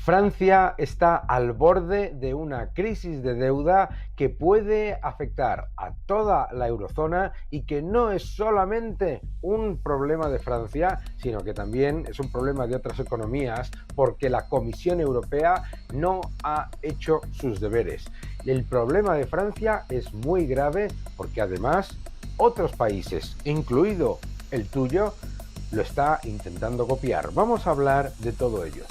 Francia está al borde de una crisis de deuda que puede afectar a toda la eurozona y que no es solamente un problema de Francia, sino que también es un problema de otras economías porque la Comisión Europea no ha hecho sus deberes. El problema de Francia es muy grave porque además otros países, incluido el tuyo, lo está intentando copiar. Vamos a hablar de todo ello.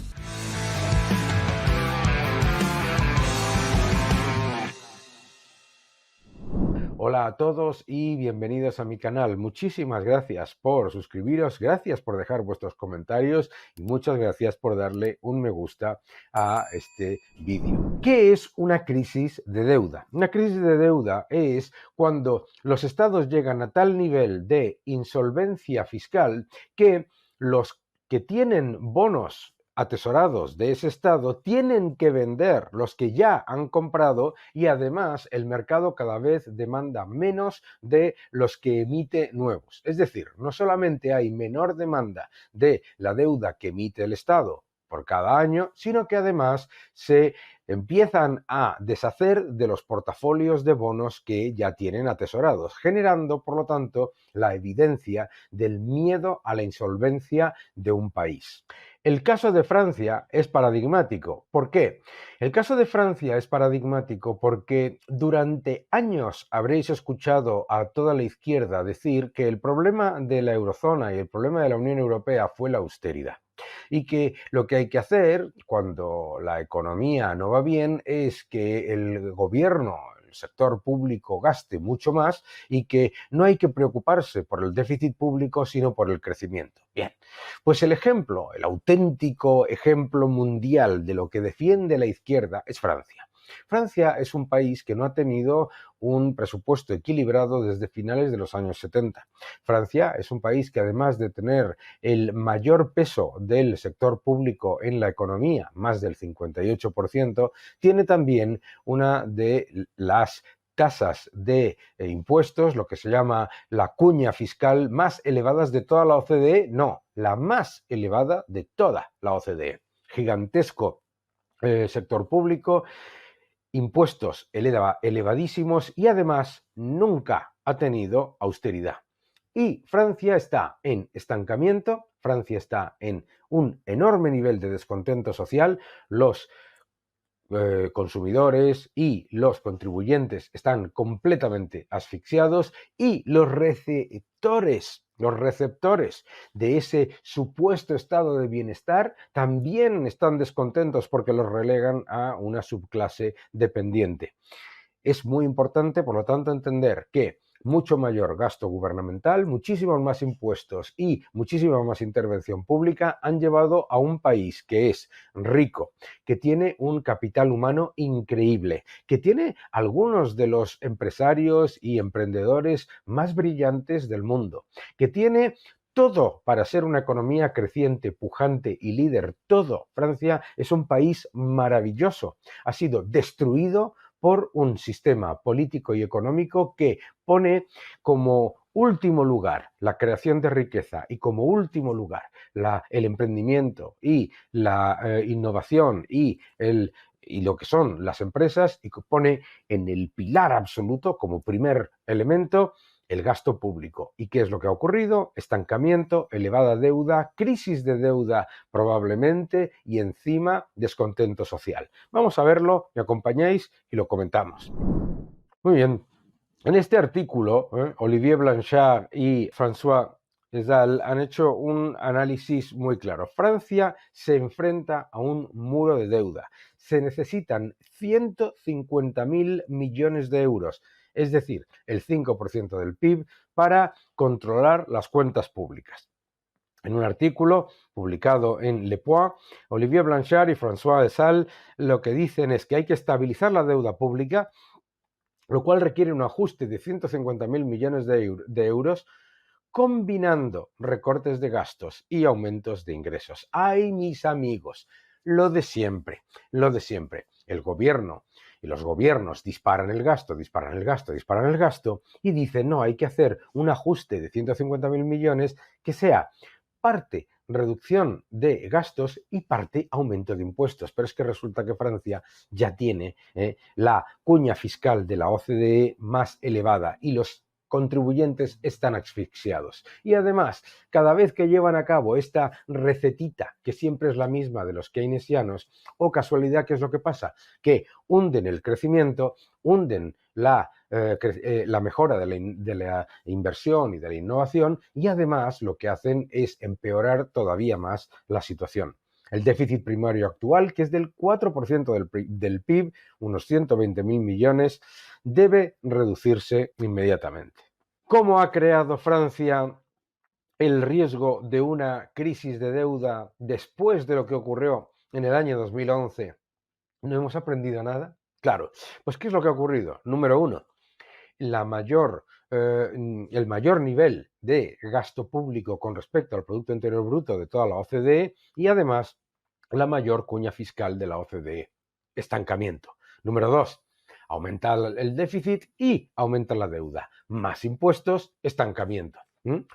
Hola a todos y bienvenidos a mi canal. Muchísimas gracias por suscribiros, gracias por dejar vuestros comentarios y muchas gracias por darle un me gusta a este vídeo. ¿Qué es una crisis de deuda? Una crisis de deuda es cuando los estados llegan a tal nivel de insolvencia fiscal que los que tienen bonos atesorados de ese estado tienen que vender los que ya han comprado y además el mercado cada vez demanda menos de los que emite nuevos. Es decir, no solamente hay menor demanda de la deuda que emite el Estado por cada año, sino que además se empiezan a deshacer de los portafolios de bonos que ya tienen atesorados, generando, por lo tanto, la evidencia del miedo a la insolvencia de un país. El caso de Francia es paradigmático. ¿Por qué? El caso de Francia es paradigmático porque durante años habréis escuchado a toda la izquierda decir que el problema de la eurozona y el problema de la Unión Europea fue la austeridad. Y que lo que hay que hacer cuando la economía no va bien es que el gobierno, el sector público gaste mucho más y que no hay que preocuparse por el déficit público sino por el crecimiento. Bien, pues el ejemplo, el auténtico ejemplo mundial de lo que defiende la izquierda es Francia. Francia es un país que no ha tenido un presupuesto equilibrado desde finales de los años 70. Francia es un país que además de tener el mayor peso del sector público en la economía, más del 58%, tiene también una de las tasas de impuestos, lo que se llama la cuña fiscal más elevadas de toda la OCDE, no, la más elevada de toda la OCDE. Gigantesco sector público, impuestos elevadísimos y además nunca ha tenido austeridad. Y Francia está en estancamiento, Francia está en un enorme nivel de descontento social, los consumidores y los contribuyentes están completamente asfixiados y los receptores de ese supuesto estado de bienestar también están descontentos porque los relegan a una subclase dependiente. Es muy importante, por lo tanto, entender que mucho mayor gasto gubernamental, muchísimos más impuestos y muchísima más intervención pública han llevado a un país que es rico, que tiene un capital humano increíble, que tiene algunos de los empresarios y emprendedores más brillantes del mundo, que tiene todo para ser una economía creciente, pujante y líder, todo. Francia es un país maravilloso. Ha sido destruido por un sistema político y económico que pone como último lugar la creación de riqueza y como último lugar el emprendimiento y la innovación y lo que son las empresas y que pone en el pilar absoluto como primer elemento el gasto público. ¿Y qué es lo que ha ocurrido? Estancamiento, elevada deuda, crisis de deuda probablemente y encima descontento social. Vamos a verlo, me acompañáis y lo comentamos. Muy bien. En este artículo, Olivier Blanchard y François Esal han hecho un análisis muy claro. Francia se enfrenta a un muro de deuda. Se necesitan 150.000 millones de euros, es decir, el 5% del PIB, para controlar las cuentas públicas. En un artículo publicado en Le Point, Olivier Blanchard y François Esal lo que dicen es que hay que estabilizar la deuda pública, lo cual requiere un ajuste de 150.000 millones de euros, combinando recortes de gastos y aumentos de ingresos. ¡Ay, mis amigos! Lo de siempre, lo de siempre. El gobierno y los gobiernos disparan el gasto, disparan el gasto, disparan el gasto y dicen, no, hay que hacer un ajuste de 150.000 millones que sea parte reducción de gastos y parte aumento de impuestos. Pero es que resulta que Francia ya tiene la cuña fiscal de la OCDE más elevada y los contribuyentes están asfixiados. Y además, cada vez que llevan a cabo esta recetita, que siempre es la misma de los keynesianos, o casualidad, ¿qué es lo que pasa? Que hunden el crecimiento, hunden la mejora de la inversión y de la innovación, y además lo que hacen es empeorar todavía más la situación. El déficit primario actual, que es del 4% del PIB, unos 120.000 millones, debe reducirse inmediatamente. ¿Cómo ha creado Francia el riesgo de una crisis de deuda después de lo que ocurrió en el año 2011? ¿No hemos aprendido nada? Claro, pues ¿qué es lo que ha ocurrido? Número uno, el mayor nivel de gasto público con respecto al Producto Interior Bruto de toda la OCDE y además la mayor cuña fiscal de la OCDE. Estancamiento. Número dos, aumenta el déficit y aumenta la deuda. Más impuestos, estancamiento.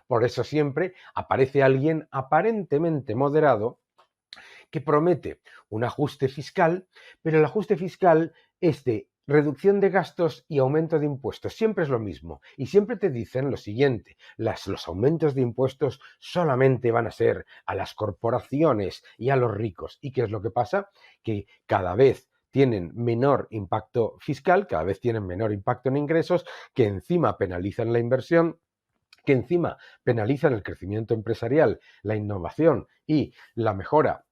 Por eso siempre aparece alguien aparentemente moderado que promete un ajuste fiscal, pero el ajuste fiscal es de reducción de gastos y aumento de impuestos. Siempre es lo mismo. Y siempre te dicen lo siguiente, los aumentos de impuestos solamente van a ser a las corporaciones y a los ricos. ¿Y qué es lo que pasa? Que cada vez tienen menor impacto fiscal, cada vez tienen menor impacto en ingresos, que encima penalizan la inversión, que encima penalizan el crecimiento empresarial, la innovación y la mejora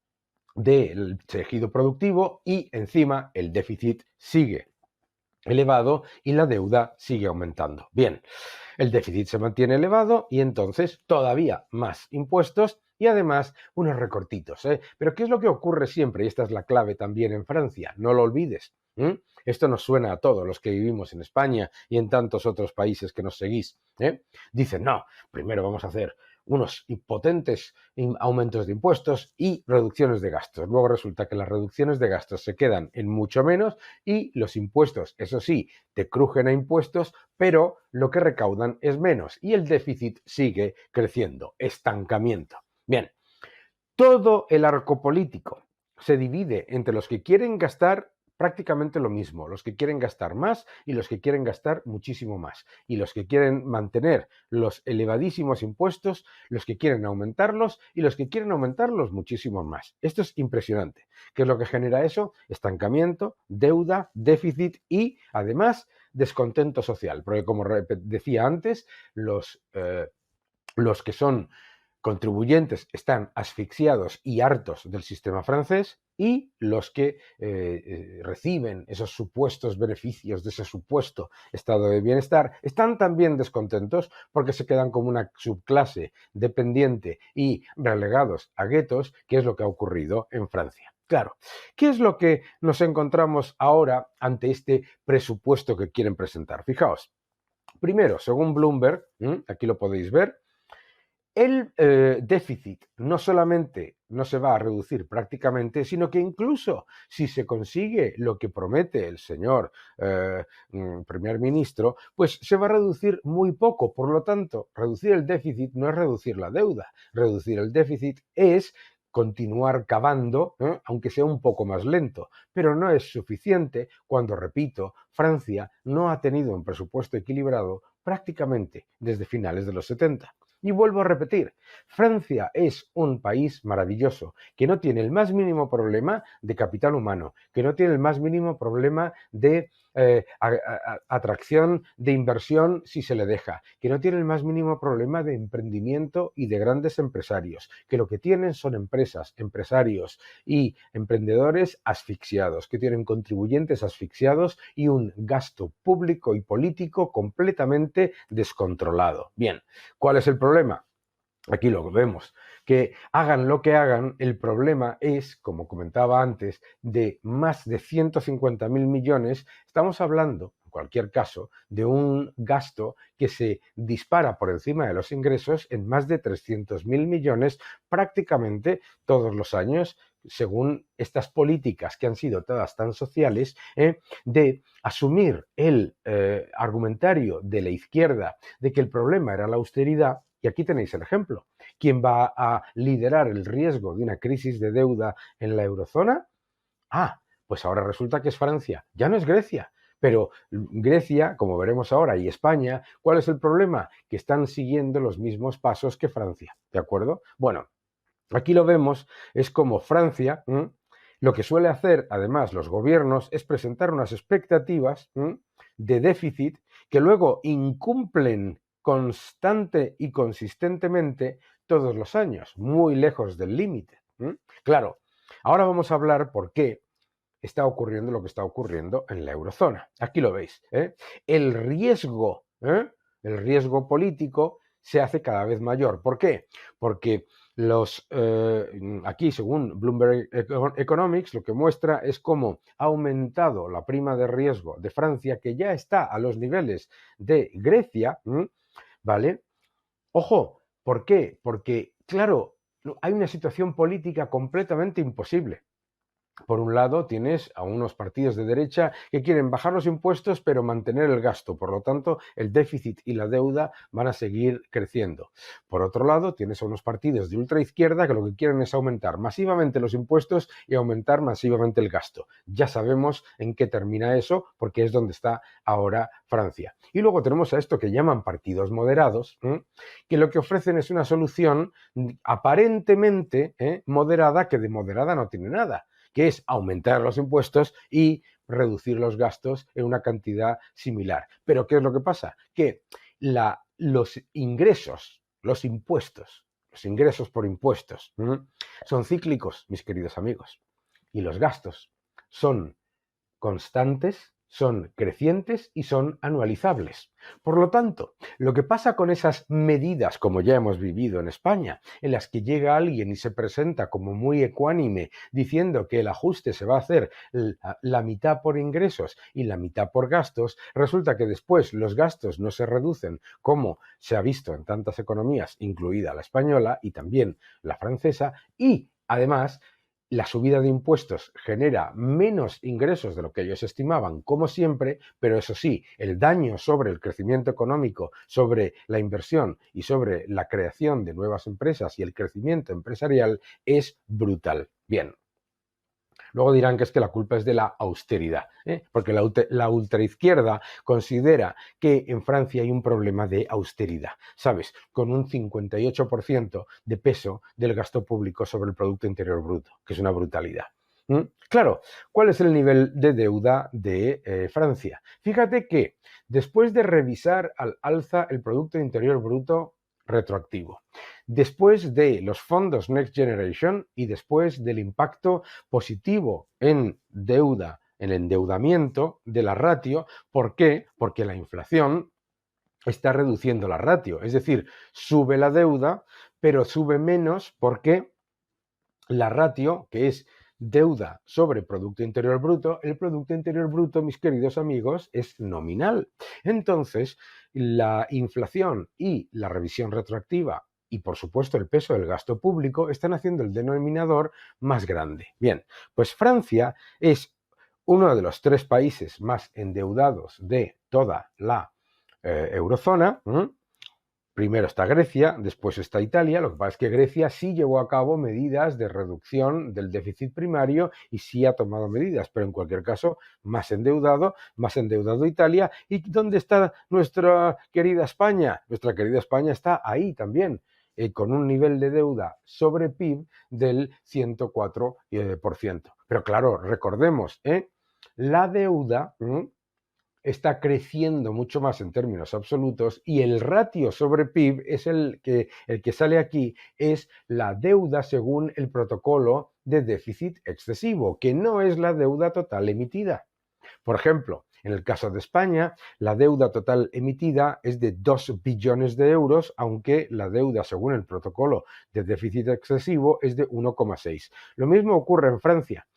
del tejido productivo, y encima el déficit sigue elevado y la deuda sigue aumentando. Bien, el déficit se mantiene elevado y entonces todavía más impuestos y además unos recortitos. Pero ¿qué es lo que ocurre siempre? Y esta es la clave también en Francia, no lo olvides. Esto nos suena a todos los que vivimos en España y en tantos otros países que nos seguís. Dicen, no, primero vamos a hacer unos potentes aumentos de impuestos y reducciones de gastos. Luego resulta que las reducciones de gastos se quedan en mucho menos y los impuestos, eso sí, te crujen a impuestos, pero lo que recaudan es menos y el déficit sigue creciendo. Estancamiento. Bien, todo el arco político se divide entre los que quieren gastar prácticamente lo mismo, los que quieren gastar más y los que quieren gastar muchísimo más, y los que quieren mantener los elevadísimos impuestos, los que quieren aumentarlos y los que quieren aumentarlos muchísimo más. Esto es impresionante. ¿Qué es lo que genera eso? Estancamiento, deuda, déficit y además descontento social, porque como decía antes, los que son contribuyentes están asfixiados y hartos del sistema francés, y los que reciben esos supuestos beneficios de ese supuesto estado de bienestar están también descontentos porque se quedan como una subclase dependiente y relegados a guetos, que es lo que ha ocurrido en Francia. Claro, ¿qué es lo que nos encontramos ahora ante este presupuesto que quieren presentar? Fijaos, primero, según Bloomberg, aquí lo podéis ver, el déficit no solamente no se va a reducir prácticamente, sino que incluso si se consigue lo que promete el señor primer ministro, pues se va a reducir muy poco. Por lo tanto, reducir el déficit no es reducir la deuda. Reducir el déficit es continuar cavando, aunque sea un poco más lento, pero no es suficiente cuando, repito, Francia no ha tenido un presupuesto equilibrado prácticamente desde finales de los 70. Y vuelvo a repetir, Francia es un país maravilloso, que no tiene el más mínimo problema de capital humano, que no tiene el más mínimo problema de atracción de inversión si se le deja, que no tiene el más mínimo problema de emprendimiento y de grandes empresarios, que lo que tienen son empresas, empresarios y emprendedores asfixiados, que tienen contribuyentes asfixiados y un gasto público y político completamente descontrolado. Bien, ¿cuál es el problema? Aquí lo vemos, que hagan lo que hagan, el problema es, como comentaba antes, de más de 150.000 millones. Estamos hablando, en cualquier caso, de un gasto que se dispara por encima de los ingresos en más de 300.000 millones prácticamente todos los años, según estas políticas que han sido todas tan sociales, de asumir el argumentario de la izquierda de que el problema era la austeridad. Y aquí tenéis el ejemplo. ¿Quién va a liderar el riesgo de una crisis de deuda en la eurozona? Ah, pues ahora resulta que es Francia, ya no es Grecia. Pero Grecia, como veremos ahora, y España, ¿cuál es el problema? Que están siguiendo los mismos pasos que Francia, ¿de acuerdo? Bueno, aquí lo vemos, es como Francia, lo que suele hacer, además, los gobiernos es presentar unas expectativas de déficit que luego incumplen constante y consistentemente todos los años, muy lejos del límite. Claro, ahora vamos a hablar por qué está ocurriendo lo que está ocurriendo en la eurozona. Aquí lo veis. El riesgo político se hace cada vez mayor. ¿Por qué? Porque aquí, según Bloomberg Economics, lo que muestra es cómo ha aumentado la prima de riesgo de Francia, que ya está a los niveles de Grecia, ¿vale? Ojo, ¿por qué? Porque, claro, hay una situación política completamente imposible. Por un lado, tienes a unos partidos de derecha que quieren bajar los impuestos pero mantener el gasto. Por lo tanto, el déficit y la deuda van a seguir creciendo. Por otro lado, tienes a unos partidos de ultraizquierda que lo que quieren es aumentar masivamente los impuestos y aumentar masivamente el gasto. Ya sabemos en qué termina eso porque es donde está ahora Francia. Y luego tenemos a esto que llaman partidos moderados, que lo que ofrecen es una solución aparentemente moderada, que de moderada no tiene nada, que es aumentar los impuestos y reducir los gastos en una cantidad similar. Pero ¿qué es lo que pasa? Que los ingresos, los ingresos por impuestos, son cíclicos, mis queridos amigos, y los gastos son constantes, son crecientes y son anualizables. Por lo tanto, lo que pasa con esas medidas, como ya hemos vivido en España, en las que llega alguien y se presenta como muy ecuánime diciendo que el ajuste se va a hacer la mitad por ingresos y la mitad por gastos, resulta que después los gastos no se reducen como se ha visto en tantas economías, incluida la española y también la francesa, y además la subida de impuestos genera menos ingresos de lo que ellos estimaban, como siempre, pero eso sí, el daño sobre el crecimiento económico, sobre la inversión y sobre la creación de nuevas empresas y el crecimiento empresarial es brutal. Bien. Luego dirán que es que la culpa es de la austeridad, porque la ultraizquierda considera que en Francia hay un problema de austeridad, ¿sabes? Con un 58% de peso del gasto público sobre el Producto Interior Bruto, que es una brutalidad. Claro, ¿cuál es el nivel de deuda de Francia? Fíjate que después de revisar al alza el Producto Interior Bruto retroactivo, después de los fondos Next Generation y después del impacto positivo en deuda, en el endeudamiento de la ratio. ¿Por qué? Porque la inflación está reduciendo la ratio, es decir, sube la deuda, pero sube menos porque la ratio, que es deuda sobre Producto Interior Bruto, el Producto Interior Bruto, mis queridos amigos, es nominal. Entonces, la inflación y la revisión retroactiva y, por supuesto, el peso del gasto público están haciendo el denominador más grande. Bien, pues Francia es uno de los 3 países más endeudados de toda la eurozona. Primero está Grecia, después está Italia. Lo que pasa es que Grecia sí llevó a cabo medidas de reducción del déficit primario y sí ha tomado medidas, pero en cualquier caso más endeudado Italia. ¿Y dónde está nuestra querida España? Nuestra querida España está ahí también, con un nivel de deuda sobre PIB del 104%. Pero claro, recordemos, la deuda está creciendo mucho más en términos absolutos y el ratio sobre PIB es el que sale aquí, es la deuda según el protocolo de déficit excesivo, que no es la deuda total emitida. Por ejemplo, en el caso de España, la deuda total emitida es de 2 billones de euros, aunque la deuda según el protocolo de déficit excesivo es de 1,6. Lo mismo ocurre en Francia.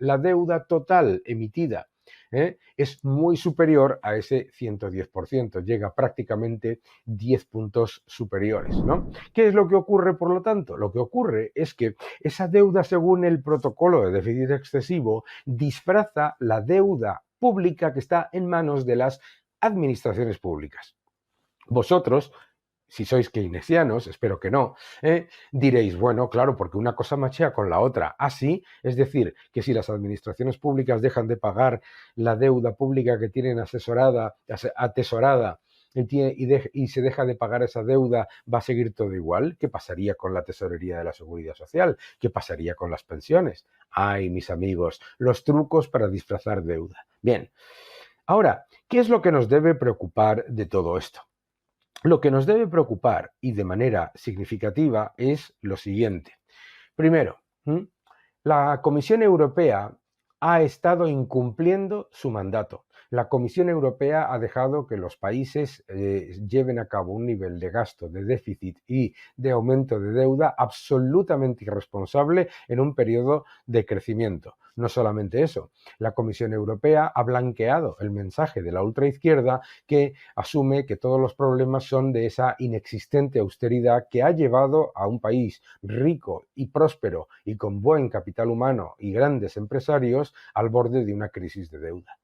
La deuda total emitida es muy superior a ese 110%, llega prácticamente 10 puntos superiores, ¿no? ¿Qué es lo que ocurre, por lo tanto? Lo que ocurre es que esa deuda según el protocolo de déficit excesivo disfraza la deuda pública que está en manos de las administraciones públicas. Vosotros, si sois keynesianos, espero que no, diréis, bueno, claro, porque una cosa machea con la otra. Así, es decir, que si las administraciones públicas dejan de pagar la deuda pública que tienen atesorada y se deja de pagar esa deuda, ¿va a seguir todo igual? ¿Qué pasaría con la tesorería de la Seguridad Social? ¿Qué pasaría con las pensiones? Ay, mis amigos, los trucos para disfrazar deuda. Bien, ahora, ¿qué es lo que nos debe preocupar de todo esto? Lo que nos debe preocupar, y de manera significativa, es lo siguiente. Primero, la Comisión Europea ha estado incumpliendo su mandato. La Comisión Europea ha dejado que los países lleven a cabo un nivel de gasto, de déficit y de aumento de deuda absolutamente irresponsable en un periodo de crecimiento. No solamente eso, la Comisión Europea ha blanqueado el mensaje de la ultraizquierda que asume que todos los problemas son de esa inexistente austeridad que ha llevado a un país rico y próspero y con buen capital humano y grandes empresarios al borde de una crisis de deuda.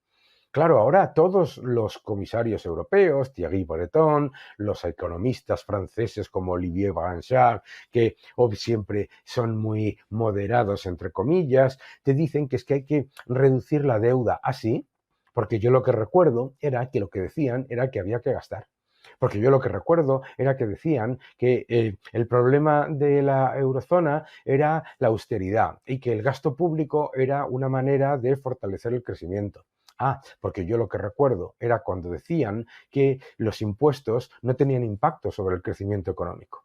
Claro, ahora todos los comisarios europeos, Thierry Breton, los economistas franceses como Olivier Blanchard, que siempre son muy moderados, entre comillas, te dicen que es que hay que reducir la deuda así, porque yo lo que recuerdo era que lo que decían era que había que gastar. Porque yo lo que recuerdo era que decían que el problema de la eurozona era la austeridad y que el gasto público era una manera de fortalecer el crecimiento. Porque yo lo que recuerdo era cuando decían que los impuestos no tenían impacto sobre el crecimiento económico.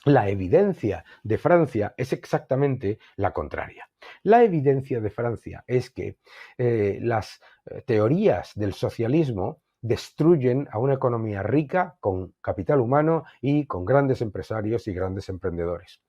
La evidencia de Francia es exactamente la contraria. La evidencia de Francia es que las teorías del socialismo destruyen a una economía rica con capital humano y con grandes empresarios y grandes emprendedores.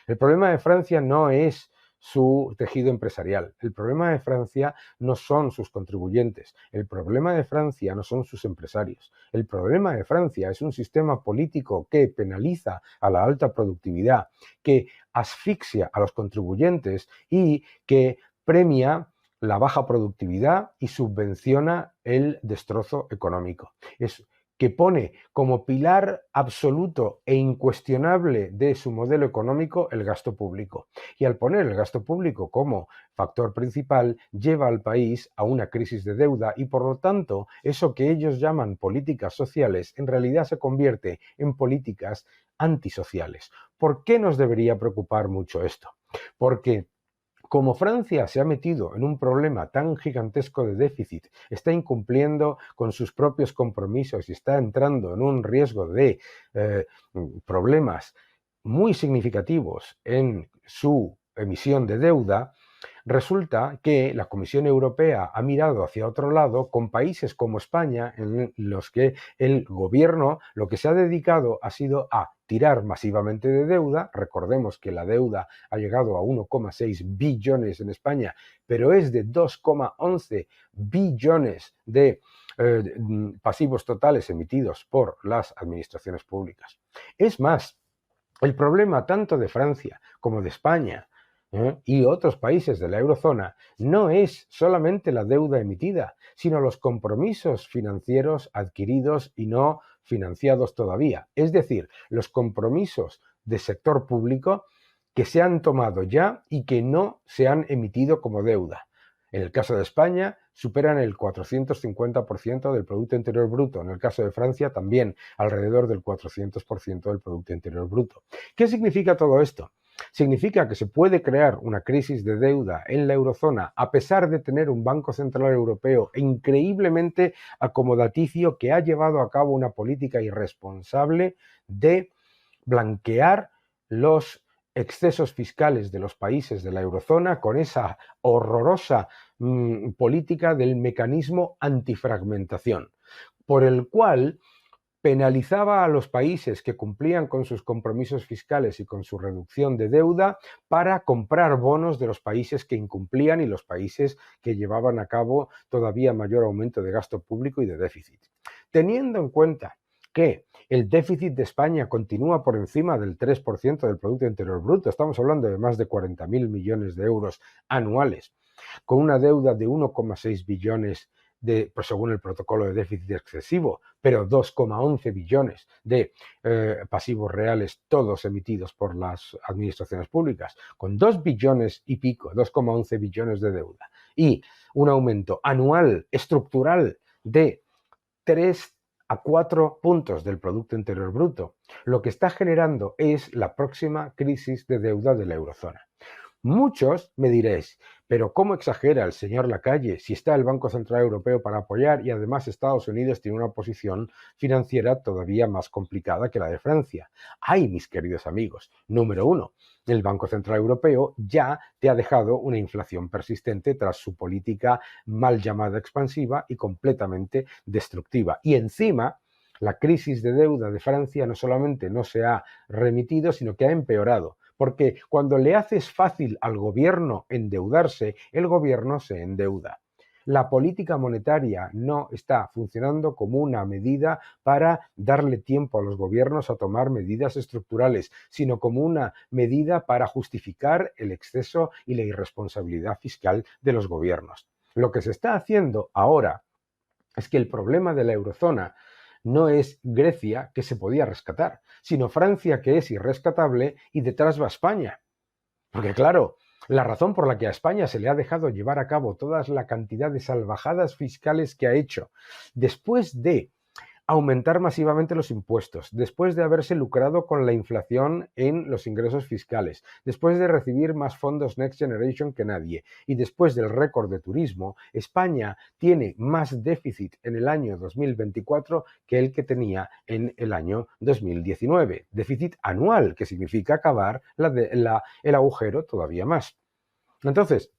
El problema de Francia no es su tejido empresarial. El problema de Francia no son sus contribuyentes. El problema de Francia no son sus empresarios. El problema de Francia es un sistema político que penaliza a la alta productividad, que asfixia a los contribuyentes y que premia la baja productividad y subvenciona el destrozo económico. Es que pone como pilar absoluto e incuestionable de su modelo económico el gasto público. Y al poner el gasto público como factor principal, lleva al país a una crisis de deuda y, por lo tanto, eso que ellos llaman políticas sociales en realidad se convierte en políticas antisociales. ¿Por qué nos debería preocupar mucho esto? Porque como Francia se ha metido en un problema tan gigantesco de déficit, está incumpliendo con sus propios compromisos y está entrando en un riesgo de problemas muy significativos en su emisión de deuda, resulta que la Comisión Europea ha mirado hacia otro lado con países como España, en los que el gobierno lo que se ha dedicado ha sido a tirar masivamente de deuda. Recordemos que la deuda ha llegado a 1,6 billones en España, pero es de 2,11 billones de pasivos totales emitidos por las administraciones públicas. Es más, el problema tanto de Francia como de España y otros países de la eurozona no es solamente la deuda emitida, sino los compromisos financieros adquiridos y no financiados todavía. Es decir, los compromisos de sector público que se han tomado ya y que no se han emitido como deuda. En el caso de España, superan el 450% del Producto Interior Bruto. En el caso de Francia, también alrededor del 400% del Producto Interior Bruto. ¿Qué significa todo esto? Significa que se puede crear una crisis de deuda en la eurozona a pesar de tener un Banco Central Europeo increíblemente acomodaticio que ha llevado a cabo una política irresponsable de blanquear los excesos fiscales de los países de la eurozona con esa horrorosa política del mecanismo antifragmentación, por el cual penalizaba a los países que cumplían con sus compromisos fiscales y con su reducción de deuda para comprar bonos de los países que incumplían y los países que llevaban a cabo todavía mayor aumento de gasto público y de déficit. Teniendo en cuenta que el déficit de España continúa por encima del 3% del Producto Interior Bruto, estamos hablando de más de 40.000 millones de euros anuales, con una deuda de 1,6 billones pues según el protocolo de déficit excesivo, pero 2,11 billones de pasivos reales, todos emitidos por las administraciones públicas, con 2 billones y pico, 2,11 billones de deuda, y un aumento anual estructural de 3 a 4 puntos del Producto Interior Bruto, lo que está generando es la próxima crisis de deuda de la eurozona. Muchos me diréis, pero ¿cómo exagera el señor Lacalle si está el Banco Central Europeo para apoyar y además Estados Unidos tiene una posición financiera todavía más complicada que la de Francia? Ay, mis queridos amigos, número uno, el Banco Central Europeo ya te ha dejado una inflación persistente tras su política mal llamada expansiva y completamente destructiva. Y encima, la crisis de deuda de Francia no solamente no se ha remitido, sino que ha empeorado. Porque cuando le haces fácil al gobierno endeudarse, el gobierno se endeuda. La política monetaria no está funcionando como una medida para darle tiempo a los gobiernos a tomar medidas estructurales, sino como una medida para justificar el exceso y la irresponsabilidad fiscal de los gobiernos. Lo que se está haciendo ahora es que el problema de la eurozona no es Grecia, que se podía rescatar, sino Francia, que es irrescatable, y detrás va España. Porque claro, la razón por la que a España se le ha dejado llevar a cabo toda la cantidad de salvajadas fiscales que ha hecho, después de aumentar masivamente los impuestos, después de haberse lucrado con la inflación en los ingresos fiscales, después de recibir más fondos Next Generation que nadie y después del récord de turismo, España tiene más déficit en el año 2024 que el que tenía en el año 2019. Déficit anual, que significa acabar el agujero todavía más. Entonces,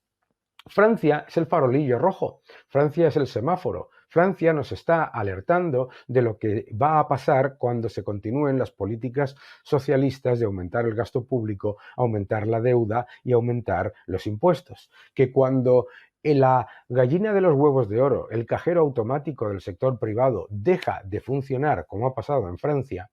Francia es el farolillo rojo, Francia es el semáforo, Francia nos está alertando de lo que va a pasar cuando se continúen las políticas socialistas de aumentar el gasto público, aumentar la deuda y aumentar los impuestos. Que cuando la gallina de los huevos de oro, el cajero automático del sector privado, deja de funcionar, como ha pasado en Francia,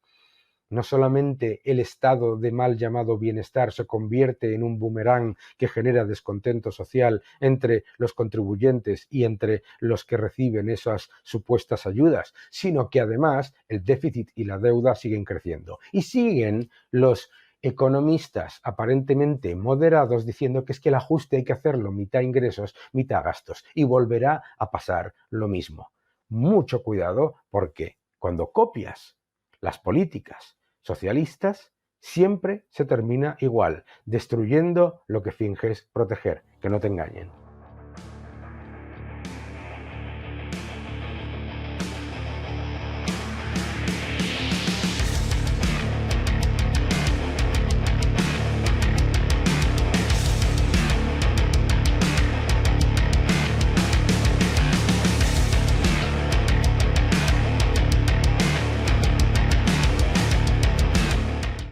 no solamente el estado de mal llamado bienestar se convierte en un boomerang que genera descontento social entre los contribuyentes y entre los que reciben esas supuestas ayudas, sino que además el déficit y la deuda siguen creciendo. Y siguen los economistas aparentemente moderados diciendo que es que el ajuste hay que hacerlo mitad ingresos, mitad gastos, y volverá a pasar lo mismo. Mucho cuidado, porque cuando copias las políticas socialistas, siempre se termina igual, destruyendo lo que finges proteger, que no te engañen.